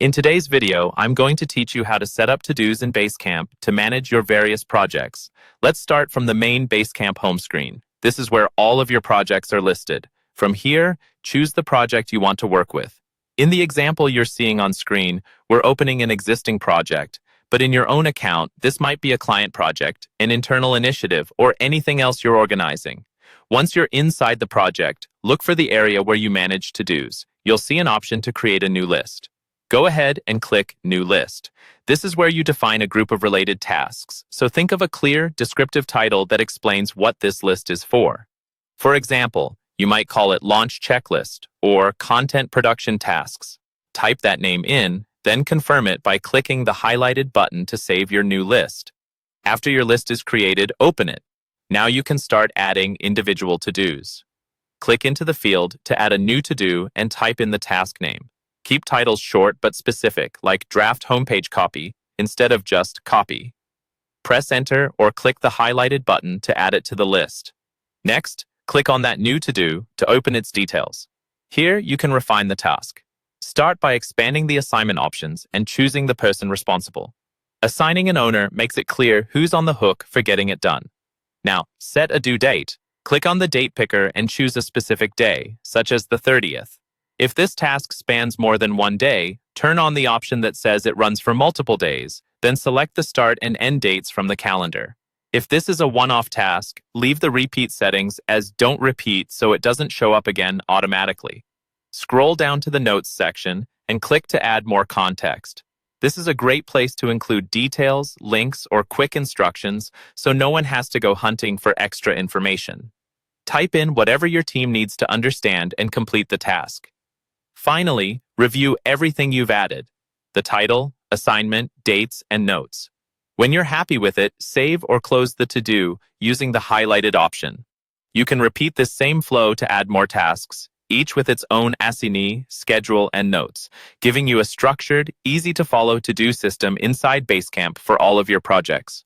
In today's video, I'm going to teach you how to set up to-dos in Basecamp to manage your various projects. Let's start from the main Basecamp home screen. This is where all of your projects are listed. From here, choose the project you want to work with. In the example you're seeing on screen, we're opening an existing project, but in your own account, this might be a client project, an internal initiative, or anything else you're organizing. Once you're inside the project, look for the area where you manage to-dos. You'll see an option to create a new list. Go ahead and click New List. This is where you define a group of related tasks, so think of a clear, descriptive title that explains what this list is for. For example, you might call it Launch Checklist or Content Production Tasks. Type that name in, then confirm it by clicking the highlighted button to save your new list. After your list is created, open it. Now you can start adding individual to-dos. Click into the field to add a new to-do and type in the task name. Keep titles short but specific, like Draft Homepage Copy, instead of just Copy. Press Enter or click the highlighted button to add it to the list. Next, click on that new to-do to open its details. Here, you can refine the task. Start by expanding the assignment options and choosing the person responsible. Assigning an owner makes it clear who's on the hook for getting it done. Now, set a due date. Click on the date picker and choose a specific day, such as the 30th. If this task spans more than one day, turn on the option that says it runs for multiple days, then select the start and end dates from the calendar. If this is a one-off task, leave the repeat settings as Don't Repeat so it doesn't show up again automatically. Scroll down to the Notes section and click to add more context. This is a great place to include details, links, or quick instructions so no one has to go hunting for extra information. Type in whatever your team needs to understand and complete the task. Finally, review everything you've added: the title, assignment, dates, and notes. When you're happy with it, save or close the to-do using the highlighted option. You can repeat this same flow to add more tasks, each with its own assignee, schedule, and notes, giving you a structured, easy-to-follow to-do system inside Basecamp for all of your projects.